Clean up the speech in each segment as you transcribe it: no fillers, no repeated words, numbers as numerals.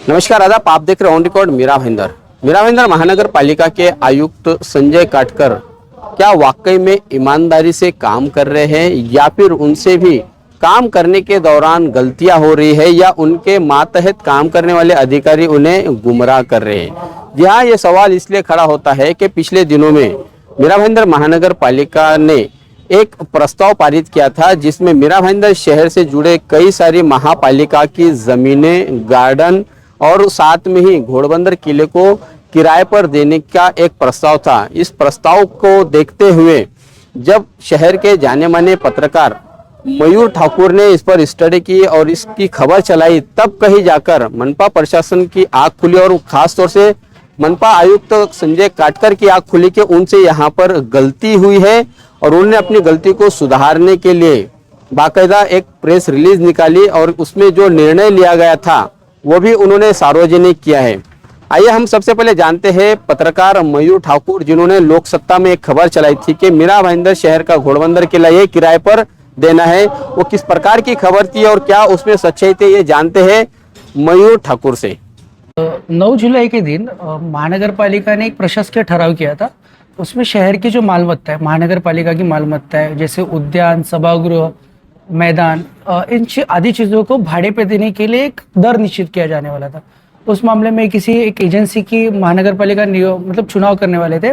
नमस्कार आदाब, आप देख रहे हैं ऑन रिकॉर्ड मीरा भाईंदर महानगर पालिका के आयुक्त संजय काटकर क्या वाकई में ईमानदारी से काम कर रहे हैं या फिर उनसे भी काम करने के दौरान गलतियां हो रही है या उनके मातहत काम करने वाले अधिकारी उन्हें गुमराह कर रहे हैं। जी हाँ, ये सवाल इसलिए खड़ा होता है कि पिछले दिनों में मीरा भाईंदर महानगर पालिका ने एक प्रस्ताव पारित किया था जिसमें मीरा भाईंदर शहर से जुड़े कई सारी महापालिका की जमीनें, गार्डन और साथ में ही घोड़बंदर किले को किराए पर देने का एक प्रस्ताव था। इस प्रस्ताव को देखते हुए जब शहर के जाने माने पत्रकार मयूर ठाकुर ने इस पर स्टडी की और इसकी खबर चलाई, तब कहीं जाकर मनपा प्रशासन की आंख खुली और खास तौर से मनपा आयुक्त संजय काटकर की आंख खुली कि उनसे यहाँ पर गलती हुई है और उन्होंने अपनी गलती को सुधारने के लिए बाकायदा एक प्रेस रिलीज निकाली और उसमें जो निर्णय लिया गया था वो भी उन्होंने सार्वजनिक किया है। आइए हम सबसे पहले जानते हैं पत्रकार मयूर ठाकुर, जिन्होंने लोक सत्ता में एक खबर चलाई थी कि मीरा भाईंदर शहर का घोड़बंदर किला ये किराए पर देना है, वो किस प्रकार की खबर थी और क्या उसमें सच्चाई थी, ये जानते हैं मयूर ठाकुर से। 9 जुलाई के दिन महानगर पालिका ने एक प्रशासकीय ठराव किया था। उसमें शहर की जो मालमत्ता है, महानगर पालिका की मालमत्ता है, जैसे उद्यान, सभागृह, मैदान, इन आदि चीज़ों को भाड़े पे देने के लिए एक दर निश्चित किया जाने वाला था। उस मामले में किसी एक एजेंसी की महानगर पालिका मतलब चुनाव करने वाले थे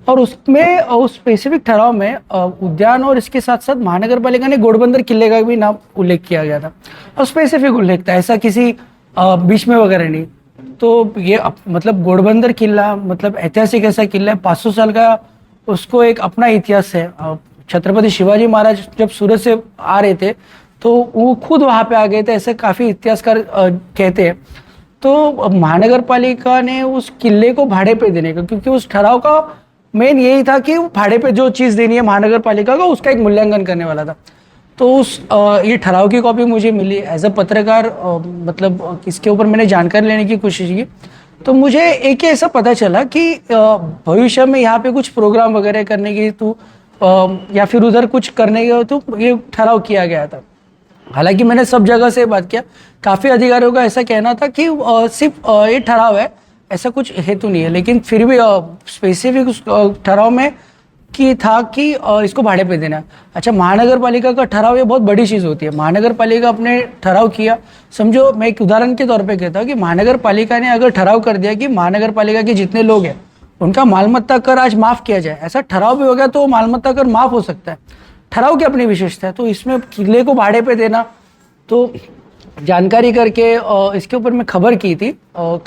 और उसमें उस स्पेसिफिक ठराव में उद्यान और इसके साथ साथ महानगर पालिका ने घोड़बंदर किले का भी नाम उल्लेख किया गया था और स्पेसिफिक उल्लेख था, ऐसा किसी बीच में वगैरह नहीं। तो ये मतलब घोड़बंदर किला मतलब ऐतिहासिक ऐसा किला है, 500 साल का उसको एक अपना इतिहास है। छत्रपति शिवाजी महाराज जब सूरत से आ रहे थे तो वो खुद वहाँ पे आ गए थे, ऐसे काफ़ी इतिहासकार कहते हैं। तो महानगर पालिका ने उस किले को भाड़े पे देने का, क्योंकि उस ठराव का मेन यही था कि भाड़े पे जो चीज़ देनी है महानगर पालिका का उसका एक मूल्यांकन करने वाला था। तो उस ये ठराव की कॉपी मुझे मिली एज अ पत्रकार, मतलब इसके ऊपर मैंने जानकारी लेने की कोशिश की तो मुझे एक ऐसा पता चला कि भविष्य में यहाँ पे कुछ प्रोग्राम वगैरह करने की या फिर उधर कुछ करने का तो ये ठराव किया गया था। हालांकि मैंने सब जगह से बात किया, काफ़ी अधिकारियों का ऐसा कहना था कि सिर्फ ये ठराव है, ऐसा कुछ हेतु नहीं है, लेकिन फिर भी स्पेसिफिक उस ठराव में कि था कि इसको भाड़े पे देना है। अच्छा, महानगर पालिका का ठराव ये बहुत बड़ी चीज़ होती है। महानगर पालिका अपने ठराव किया, समझो मैं एक उदाहरण के तौर पे कहता हूँ कि महानगर पालिका ने अगर ठराव कर दिया कि महानगर पालिका के जितने लोग हैं उनका मालमत्ता कर आज माफ़ किया जाए, ऐसा ठराव भी हो गया तो मालमत्ता कर माफ़ हो सकता है। ठराव की अपनी विशेषता है, तो इसमें किले को भाड़े पे देना, तो जानकारी करके इसके ऊपर मैं खबर की थी।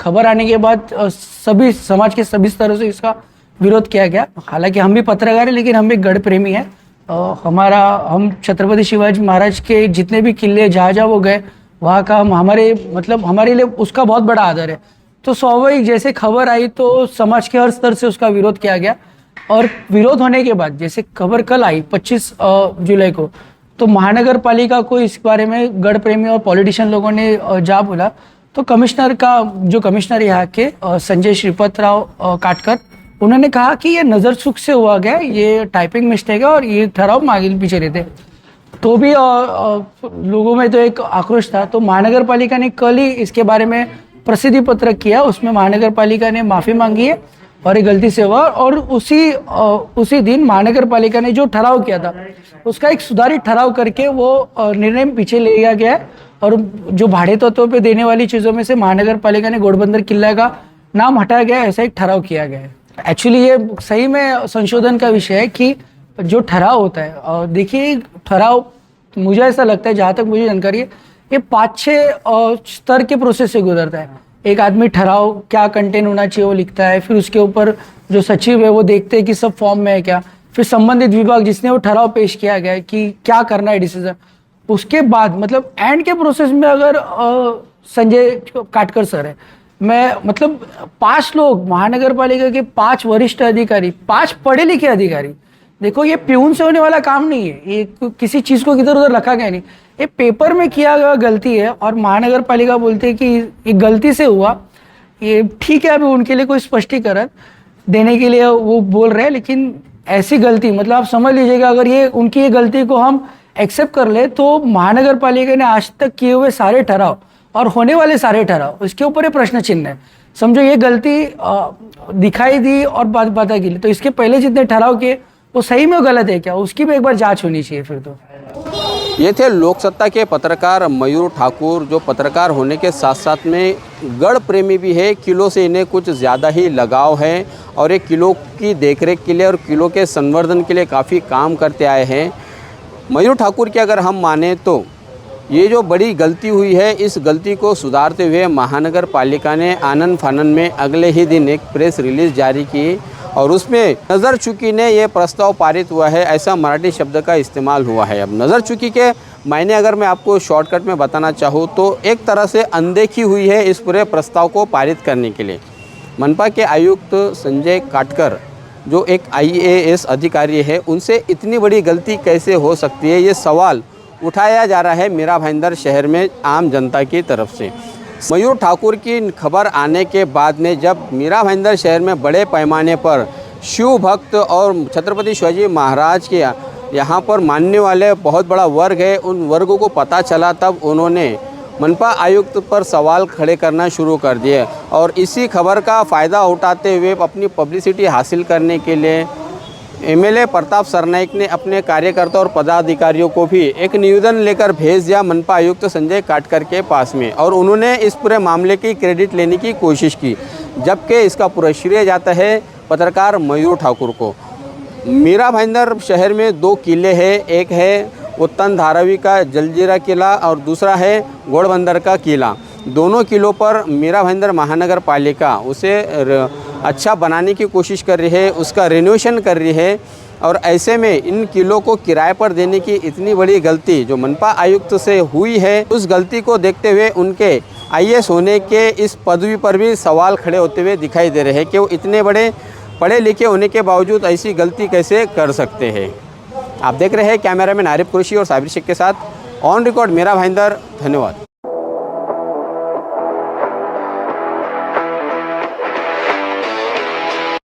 खबर आने के बाद सभी समाज के सभी स्तरों से इसका विरोध किया गया। हालांकि हम भी पत्रकार हैं लेकिन हम भी गढ़ प्रेमी हैं। हम छत्रपति शिवाजी महाराज के जितने भी किले जहाँ जहाँ वो गए वहाँ का हमारे लिए उसका बहुत बड़ा आदर है। तो स्वाभाविक जैसे खबर आई तो समाज के हर स्तर से उसका विरोध किया गया और विरोध होने के बाद जैसे खबर कल आई 25 जुलाई को, तो महानगर पालिका को इस बारे में गढ़ प्रेमी और पॉलिटिशियन लोगों ने जा बोला। तो कमिश्नर यहाँ के संजय श्रीपत राव काटकर, उन्होंने कहा कि ये नज़र चूक से हुआ गया, ये टाइपिंग मिस्टेक है और ये ठराव मांगे पीछे रहते। तो भी लोगों में तो एक आक्रोश था। तो महानगर पालिका ने कल ही इसके बारे में प्रसिद्धि पत्रक किया, उसमें महानगर पालिका ने माफ़ी मांगी है और ये गलती से हुआ। और उसी दिन महानगर पालिका ने जो ठराव किया था उसका एक सुधारित ठराव करके वो निर्णय पीछे ले लिया गया है और जो भाड़े तत्वों पे देने वाली चीज़ों में से महानगर पालिका ने घोड़बंदर किला का नाम हटाया गया, ऐसा एक ठराव किया गया है। एक्चुअली ये सही में संशोधन का विषय है कि जो ठराव होता है, और देखिए ठराव मुझे ऐसा लगता है, जहाँ तक मुझे जानकारी है, ये 5-6 स्तर के प्रोसेस से गुजरता है। एक आदमी ठराव क्या कंटेंट होना चाहिए वो लिखता है, फिर उसके ऊपर जो सचिव है वो देखते हैं कि सब फॉर्म में है क्या, फिर संबंधित विभाग जिसने वो ठराव पेश किया गया है कि क्या करना है डिसीजन, उसके बाद मतलब एंड के प्रोसेस में अगर संजय काटकर सर है, मैं मतलब 5 लोग महानगर पालिका के 5 वरिष्ठ अधिकारी, 5 पढ़े लिखे अधिकारी, देखो ये प्यून से होने वाला काम नहीं है, ये किसी चीज़ को इधर उधर रखा गया नहीं, ये पेपर में किया गया गलती है और महानगर पालिका बोलते हैं कि ये गलती से हुआ, ये ठीक है। अभी उनके लिए कोई स्पष्टीकरण देने के लिए वो बोल रहे हैं, लेकिन ऐसी गलती मतलब आप समझ लीजिएगा, अगर ये उनकी ये गलती को हम एक्सेप्ट कर ले तो महानगर पालिका ने आज तक किए हुए सारे ठराव और होने वाले सारे ठहराव उसके ऊपर ये प्रश्न चिन्ह है। समझो ये गलती दिखाई दी और बात पता की, तो इसके पहले जितने ठहराव किए वो सही में गलत है क्या, उसकी भी एक बार जांच होनी चाहिए फिर तो। ये थे लोकसत्ता के पत्रकार मयूर ठाकुर, जो पत्रकार होने के साथ साथ में गढ़ प्रेमी भी है। किलो से इन्हें कुछ ज़्यादा ही लगाव है और एक किलो की देखरेख के लिए और किलो के संवर्धन के लिए काफ़ी काम करते आए हैं। मयूर ठाकुर की अगर हम माने तो ये जो बड़ी गलती हुई है, इस गलती को सुधारते हुए महानगर पालिका ने आनन फानन में अगले ही दिन एक प्रेस रिलीज़ जारी की और उसमें नज़र चुकी ने ये प्रस्ताव पारित हुआ है, ऐसा मराठी शब्द का इस्तेमाल हुआ है। अब नज़र चुकी के मायने अगर मैं आपको शॉर्टकट में बताना चाहूँ तो एक तरह से अनदेखी हुई है इस पूरे प्रस्ताव को पारित करने के लिए। मनपा के आयुक्त संजय काटकर जो एक IAS अधिकारी है, उनसे इतनी बड़ी गलती कैसे हो सकती है, ये सवाल उठाया जा रहा है मीरा भाईंदर शहर में आम जनता की तरफ से। मयूर ठाकुर की खबर आने के बाद में जब मीरा भाईंदर शहर में बड़े पैमाने पर शिव भक्त और छत्रपति शिवाजी महाराज के यहाँ पर मानने वाले बहुत बड़ा वर्ग है, उन वर्गों को पता चला, तब उन्होंने मनपा आयुक्त पर सवाल खड़े करना शुरू कर दिए और इसी खबर का फ़ायदा उठाते हुए अपनी पब्लिसिटी हासिल करने के लिए MLA प्रताप सरनाइक ने अपने कार्यकर्ता और पदाधिकारियों को भी एक निवेदन लेकर भेज दिया मनपा आयुक्त संजय काटकर के पास में और उन्होंने इस पूरे मामले की क्रेडिट लेने की कोशिश की, जबकि इसका पूरा श्रेय जाता है पत्रकार मयूर ठाकुर को। मीरा भाईंदर शहर में 2 किले हैं, एक है उत्तन धारावी का जलजीरा किला और दूसरा है घोड़बंदर का किला। दोनों किलों पर मीरा भाईंदर महानगर पालिका उसे अच्छा बनाने की कोशिश कर रही है, उसका रिनोवेशन कर रही है और ऐसे में इन किलों को किराए पर देने की इतनी बड़ी गलती जो मनपा आयुक्त से हुई है, उस गलती को देखते हुए उनके IAS होने के इस पदवी पर भी सवाल खड़े होते हुए दिखाई दे रहे हैं कि वो इतने बड़े पढ़े लिखे होने के बावजूद ऐसी गलती कैसे कर सकते हैं। आप देख रहे हैं कैमरामैन आरिफ कुरैशी और साबिर शेख के साथ ऑन रिकॉर्ड मीरा भाईंदर। धन्यवाद।